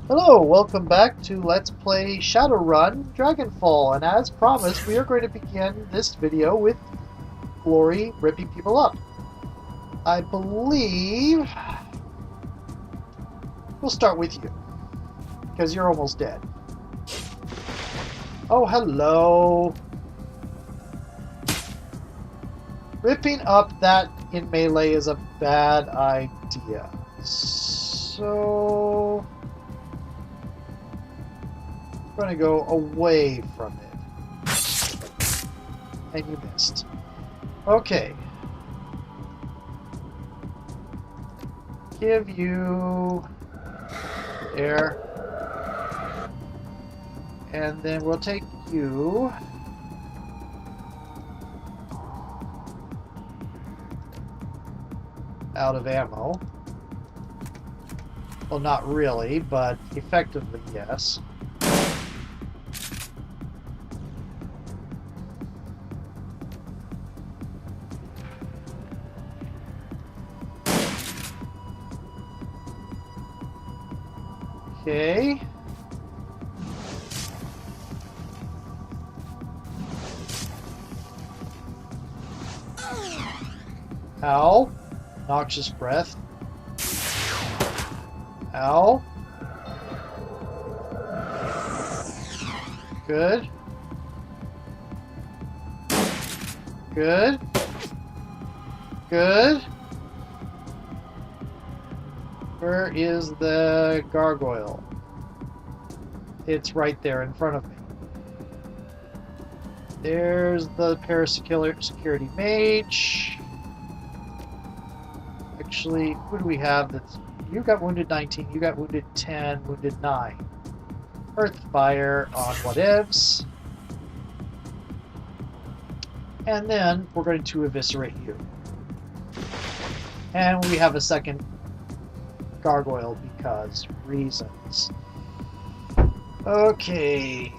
Hello, welcome back to Let's Play Shadowrun Dragonfall, and as promised, we are going to begin this video with Glory ripping people up. I believe we'll start with you, because you're almost dead. Oh, hello. Ripping up that in melee is a bad idea. So I'm going to go away from it. And you missed. Okay. Give you there. And then we'll take you. Out of ammo. Well, not really, but effectively, yes. Okay. Ow. Noxious breath. Ow. Good. Good. Good. Where is the gargoyle? It's right there in front of me. There's the parasecurity mage. Actually, who do we have that's... You got wounded 19, you got wounded 10, wounded 9. Earthfire on whatevs. And then we're going to eviscerate you. And we have a second gargoyle because reasons. Okay.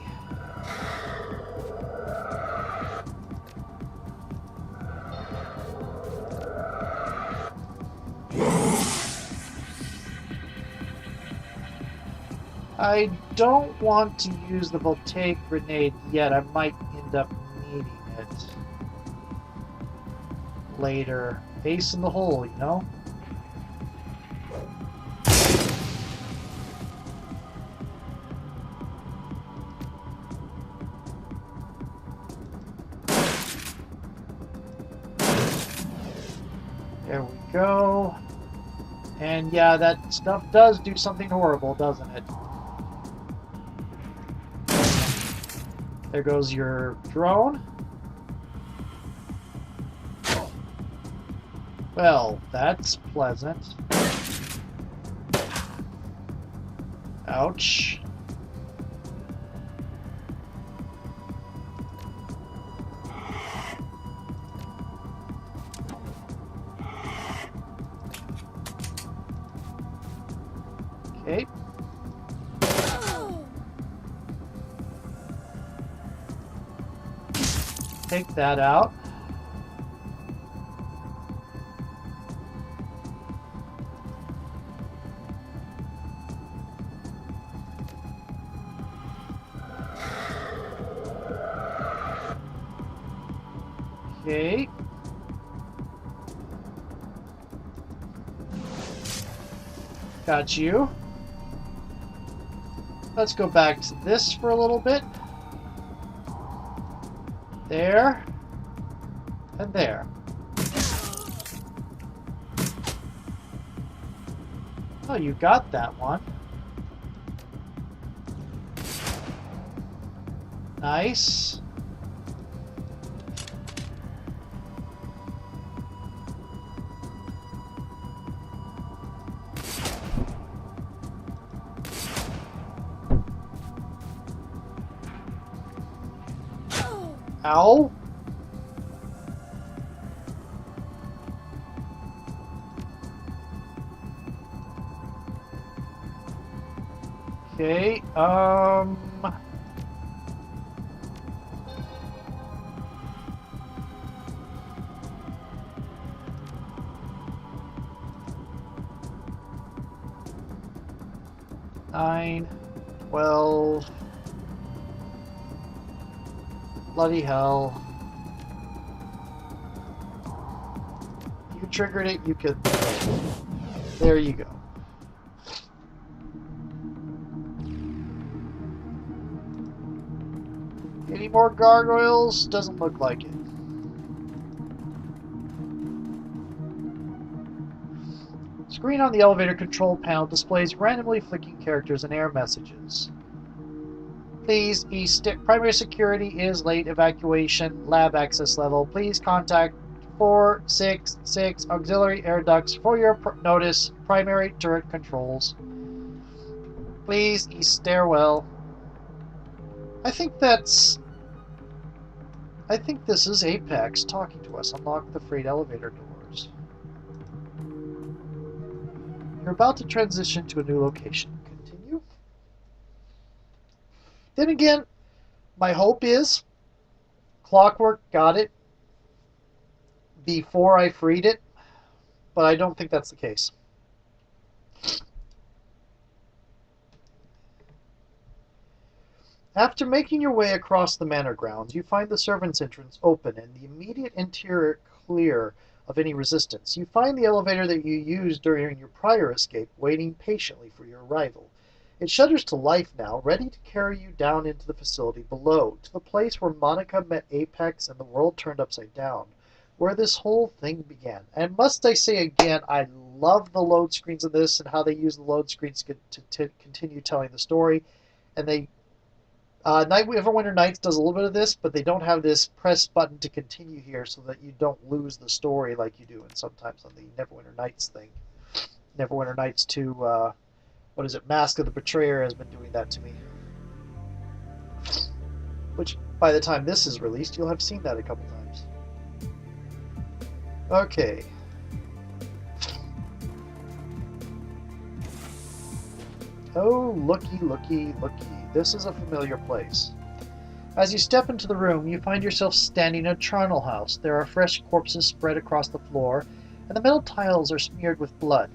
I don't want to use the voltaic grenade yet. I might end up needing it later. Ace in the hole, you know? There we go. And yeah, that stuff does do something horrible, doesn't it? There goes your drone. Well, that's pleasant. Ouch. Okay. Take that out. Okay. Got you. Let's go back to this for a little bit. There. And there. Oh, you got that one. Nice. Ow. Okay, 9, 12. Bloody hell. You triggered it, you could... There you go. Any more gargoyles? Doesn't look like it. Screen on the elevator control panel displays randomly flicking characters and error messages. Please, primary security is late evacuation, lab access level. Please contact 466 auxiliary air ducts for your notice, primary turret controls. Please, east stairwell. I think this is Apex talking to us. Unlock the freight elevator doors. You're about to transition to a new location. Continue. Then again, my hope is Clockwork got it before I freed it, but I don't think that's the case. After making your way across the manor grounds, you find the servants' entrance open and the immediate interior clear of any resistance. You find the elevator that you used during your prior escape waiting patiently for your arrival. It shudders to life now, ready to carry you down into the facility below, to the place where Monica met Apex and the world turned upside down, where this whole thing began. And must I say again, I love the load screens of this and how they use the load screens to continue telling the story. And they Neverwinter Nights does a little bit of this, but they don't have this press button to continue here so that you don't lose the story like you do and sometimes on the Neverwinter Nights thing. Neverwinter Nights 2, what is it, Mask of the Betrayer has been doing that to me. Which, by the time this is released, you'll have seen that a couple times. Okay. Oh, looky, looky, looky. This is a familiar place. As you step into the room, you find yourself standing in a charnel house. There are fresh corpses spread across the floor, and the metal tiles are smeared with blood.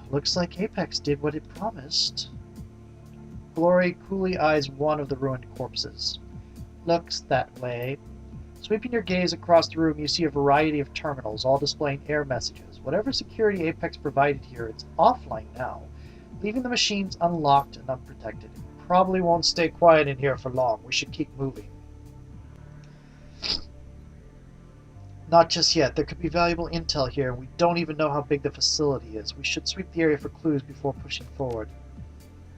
Looks like Apex did what it promised. Glory coolly eyes one of the ruined corpses. Looks that way. Sweeping your gaze across the room, you see a variety of terminals, all displaying error messages. Whatever security Apex provided here, it's offline now, leaving the machines unlocked and unprotected. It probably won't stay quiet in here for long. We should keep moving. Not just yet. There could be valuable intel here, and we don't even know how big the facility is. We should sweep the area for clues before pushing forward.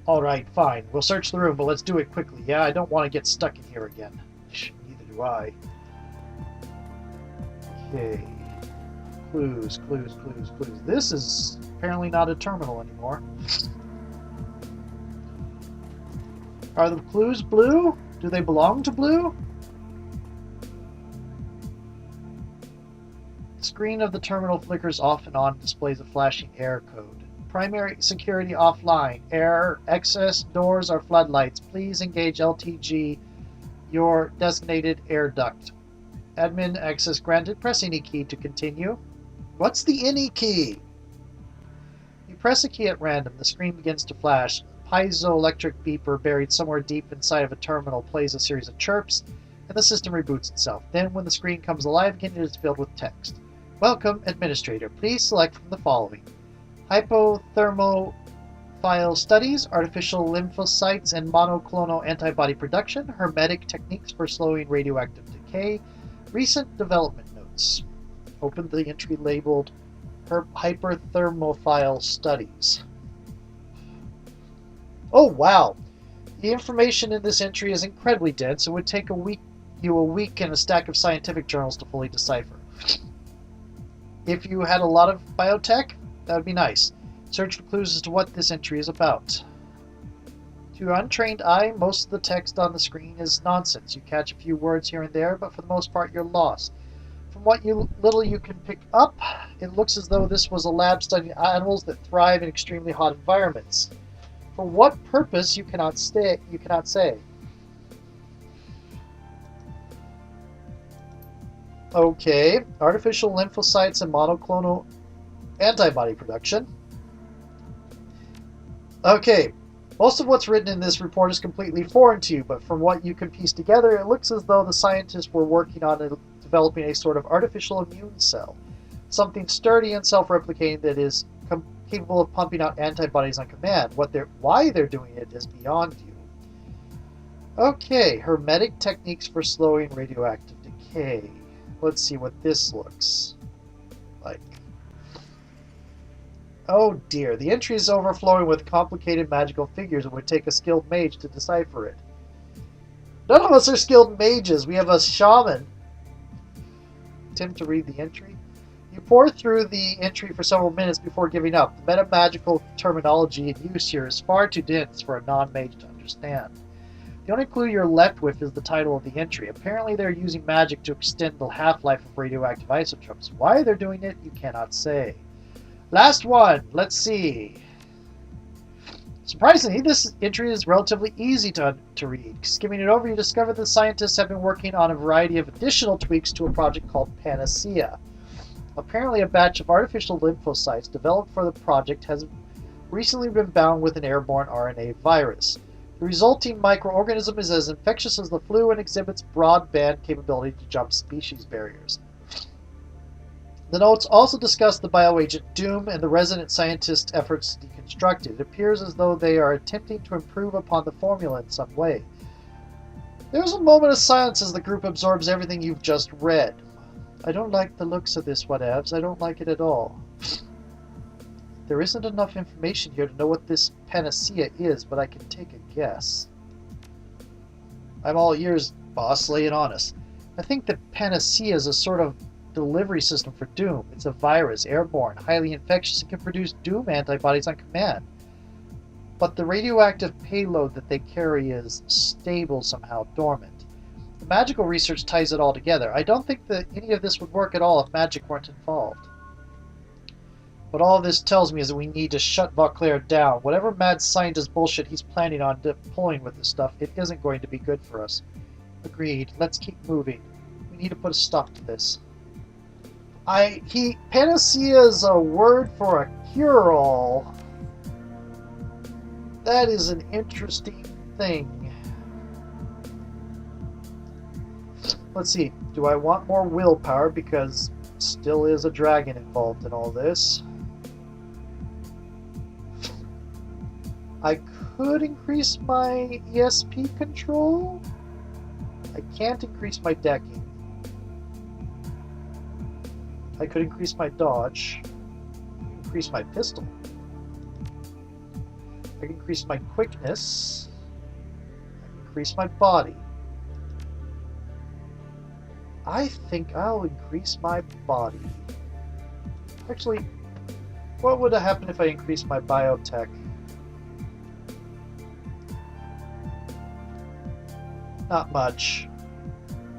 Alright, fine. We'll search the room, but let's do it quickly. Yeah, I don't want to get stuck in here again. Neither do I. Okay. Clues, clues, clues, clues. This is apparently not a terminal anymore. Are the clues blue? Do they belong to blue? The screen of the terminal flickers off and on and displays a flashing error code. Primary security offline. Error. Access doors are floodlights. Please engage LTG, your designated air duct. Admin access granted. Press any key to continue. What's the any key? You press a key at random. The screen begins to flash. A piezoelectric beeper buried somewhere deep inside of a terminal plays a series of chirps, and the system reboots itself. Then, when the screen comes alive again, it is filled with text. Welcome, Administrator. Please select from the following: hypothermophile studies, artificial lymphocytes and monoclonal antibody production, hermetic techniques for slowing radioactive decay, recent development notes. Open the entry labeled hyperthermophile studies. Oh, wow. The information in this entry is incredibly dense. It would take you a week and a stack of scientific journals to fully decipher. If you had a lot of biotech, that would be nice. Search for clues as to what this entry is about. To your untrained eye, most of the text on the screen is nonsense. You catch a few words here and there, but for the most part you're lost. From what little you can pick up, it looks as though this was a lab studying animals that thrive in extremely hot environments. For what purpose, you cannot say. Okay, artificial lymphocytes and monoclonal antibody production. Okay, most of what's written in this report is completely foreign to you, but from what you can piece together, it looks as though the scientists were working on developing a sort of artificial immune cell. Something sturdy and self-replicating that is capable of pumping out antibodies on command. Why they're doing it is beyond you. Okay, hermetic techniques for slowing radioactive decay. Let's see what this looks like. Oh dear, the entry is overflowing with complicated magical figures. It would take a skilled mage to decipher it. None of us are skilled mages. We have a shaman. Attempt to read the entry. You pour through the entry for several minutes before giving up. The metamagical terminology in use here is far too dense for a non-mage to understand. The only clue you're left with is the title of the entry. Apparently they're using magic to extend the half-life of radioactive isotopes. Why they're doing it, you cannot say. Last one. Let's see. Surprisingly, this entry is relatively easy to read. Skimming it over, you discover the scientists have been working on a variety of additional tweaks to a project called Panacea. Apparently, a batch of artificial lymphocytes developed for the project has recently been bound with an airborne RNA virus. The resulting microorganism is as infectious as the flu and exhibits broadband capability to jump species barriers. The notes also discuss the bioagent Doom and the resident scientist's efforts to deconstruct it. It appears as though they are attempting to improve upon the formula in some way. There's a moment of silence as the group absorbs everything you've just read. I don't like the looks of this, whatevs. I don't like it at all. There isn't enough information here to know what this panacea is, but I can take a guess. I'm all ears, boss. Lay it on us. I think the panacea is a sort of delivery system for Doom. It's a virus, airborne, highly infectious, and can produce Doom antibodies on command. But the radioactive payload that they carry is stable, somehow dormant. The magical research ties it all together. I don't think that any of this would work at all if magic weren't involved. What all of this tells me is that we need to shut Vauclair down. Whatever mad scientist bullshit he's planning on deploying with this stuff, it isn't going to be good for us. Agreed. Let's keep moving. We need to put a stop to this. Panacea is a word for a cure-all. That is an interesting thing. Let's see. Do I want more willpower? Because still is a dragon involved in all this. I could increase my ESP control. I can't increase my decking. I could increase my dodge. Increase my pistol. I can increase my quickness. I can increase my body. I think I'll increase my body. Actually, what would happen if I increased my biotech? Not much.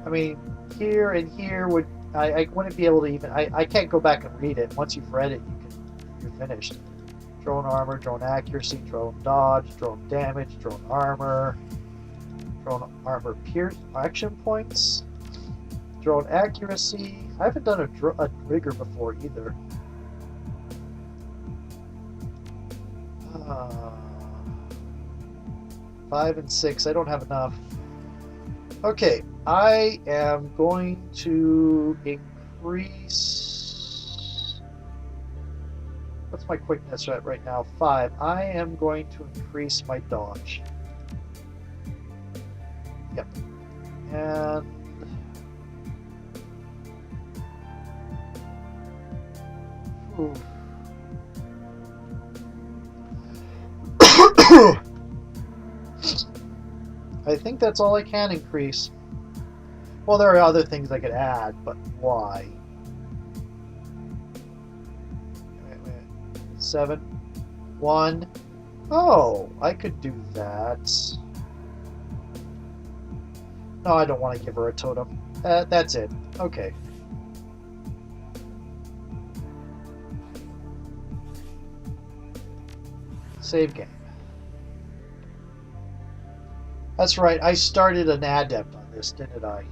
I mean, here and here would... I wouldn't be able to even... I can't go back and read it. Once you've read it, you're finished. Drone armor, drone accuracy, drone dodge, drone damage, drone armor pierce action points, drone accuracy. I haven't done a rigger before either. 5 and 6. I don't have enough. Okay, I am going to increase... What's my quickness right now? 5. I am going to increase my dodge. Yep. And... Ooh. I think that's all I can increase. Well, there are other things I could add, but why? Wait. 7. 1. Oh, I could do that. No, I don't want to give her a totem. That's it. Okay. Save game. That's right, I started an adept on this, didn't I?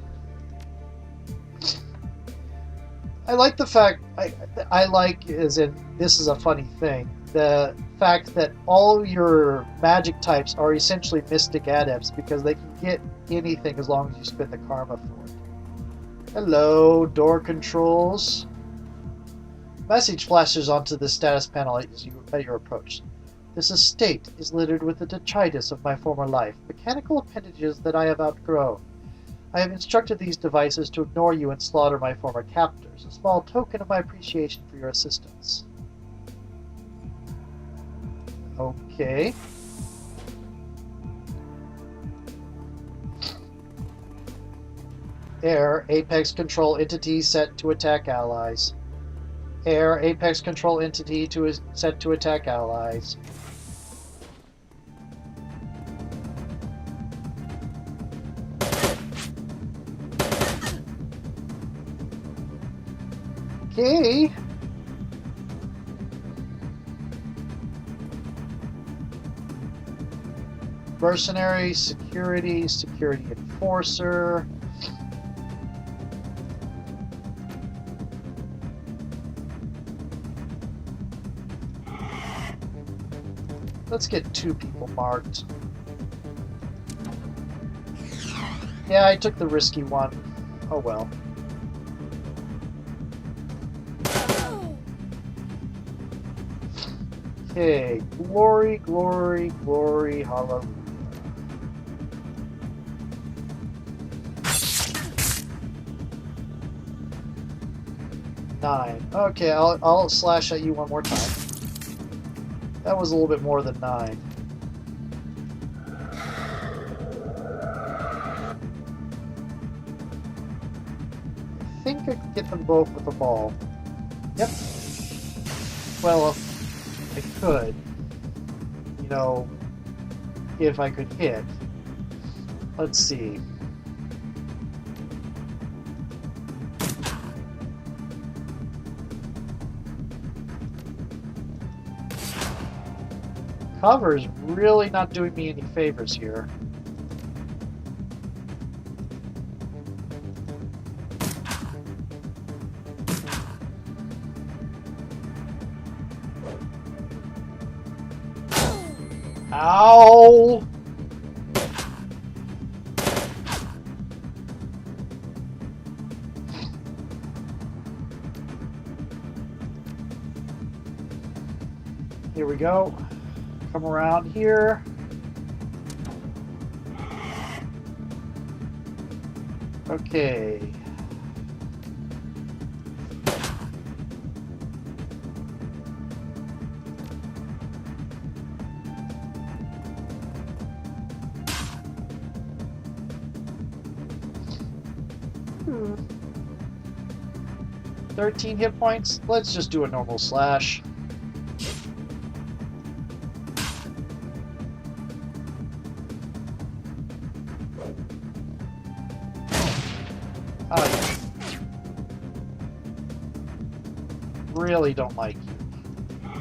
I like the fact, I like, as in, this is a funny thing. the fact that all your magic types are essentially mystic adepts because they can get anything as long as you spend the karma for it. Hello, door controls. Message flashes onto the status panel at your approach. This estate is littered with the detritus of my former life, mechanical appendages that I have outgrown. I have instructed these devices to ignore you and slaughter my former captors, a small token of my appreciation for your assistance. Okay. Air, Apex Control Entity set to attack allies. Air, Apex Control Entity set to attack allies. Okay. Mercenary, security enforcer. Let's get 2 people marked. Yeah, I took the risky one. Oh well. Okay, glory, glory, glory, hallelujah. Nine. Okay, I'll slash at you one more time. That was a little bit more than 9. I think I could get them both with the ball. Yep. Well, I could. You know, if I could hit. Let's see. Cover's really not doing me any favors here. Ow! Here we go. Come around here. Okay. Hmm. 13 hit points. Let's just do a normal slash. I really don't like you.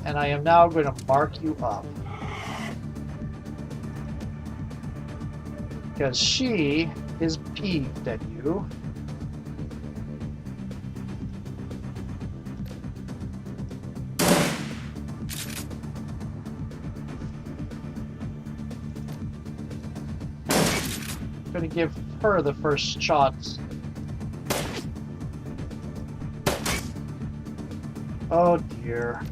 And I am now going to mark you up. Because she is peeved at you. I'm going to give her the first shots. Oh dear.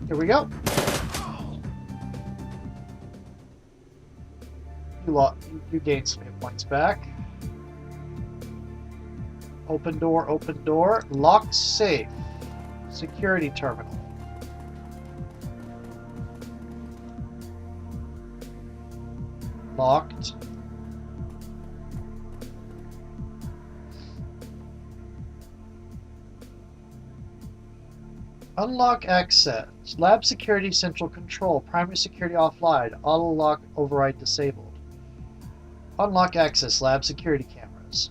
Here we go. You gain some hit points back. Open door, open door. Locked safe. Security terminal. Locked. Unlock access. Lab security central control. Primary security offline. Auto lock override disabled. Unlock access. Lab security cameras.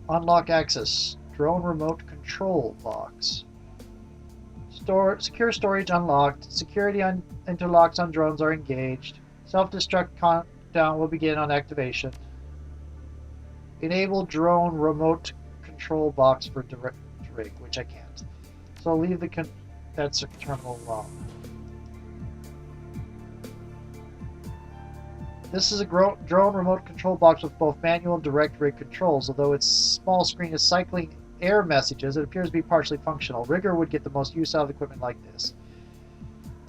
Unlock access. Drone remote control box. Secure storage unlocked. Security interlocks on drones are engaged. Self-destruct countdown will begin on activation. Enable drone remote control box for direct rig, which I can't. So leave the that's a terminal alone. This is a drone remote control box with both manual and direct rig controls. Although its small screen is cycling error messages, it appears to be partially functional. Rigger would get the most use out of equipment like this.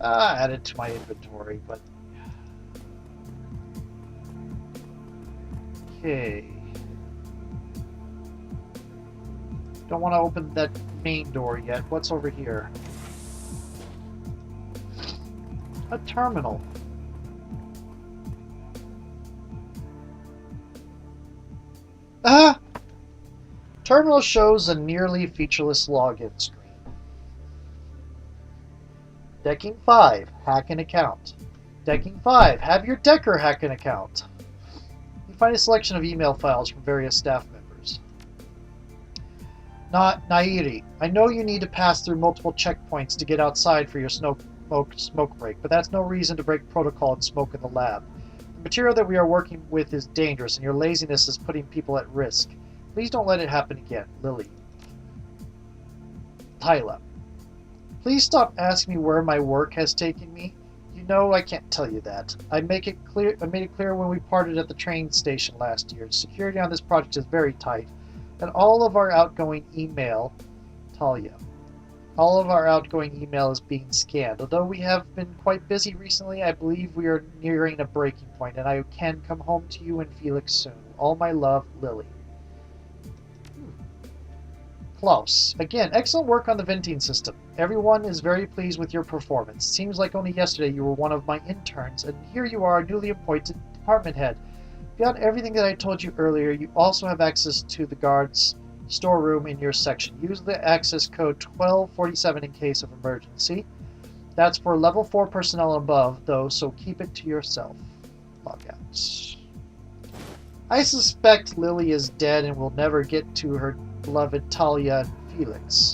Add it to my inventory, but... Okay. Don't want to open that main door yet. What's over here? A terminal. Ah! Terminal shows a nearly featureless login screen. Decking 5, hack an account. Decking 5, have your decker hack an account. You find a selection of email files from various staff members. Nairi, I know you need to pass through multiple checkpoints to get outside for your smoke break, but that's no reason to break protocol and smoke in the lab. The material that we are working with is dangerous, and your laziness is putting people at risk. Please don't let it happen again. Lily. Tyla. Please stop asking me where my work has taken me. You know I can't tell you that. I made it clear when we parted at the train station last year. Security on this project is very tight, and all of our outgoing email, Talia. All of our outgoing email is being scanned. Although we have been quite busy recently, I believe we are nearing a breaking point, and I can come home to you and Felix soon. All my love, Lily. Klaus. Again, excellent work on the venting system. Everyone is very pleased with your performance. Seems like only yesterday you were one of my interns, and here you are, newly appointed department head. Beyond everything that I told you earlier, you also have access to the guard's storeroom in your section. Use the access code 1247 in case of emergency. That's for level 4 personnel above, though, so keep it to yourself. Logouts. I suspect Lily is dead and will never get to her beloved Talia and Felix.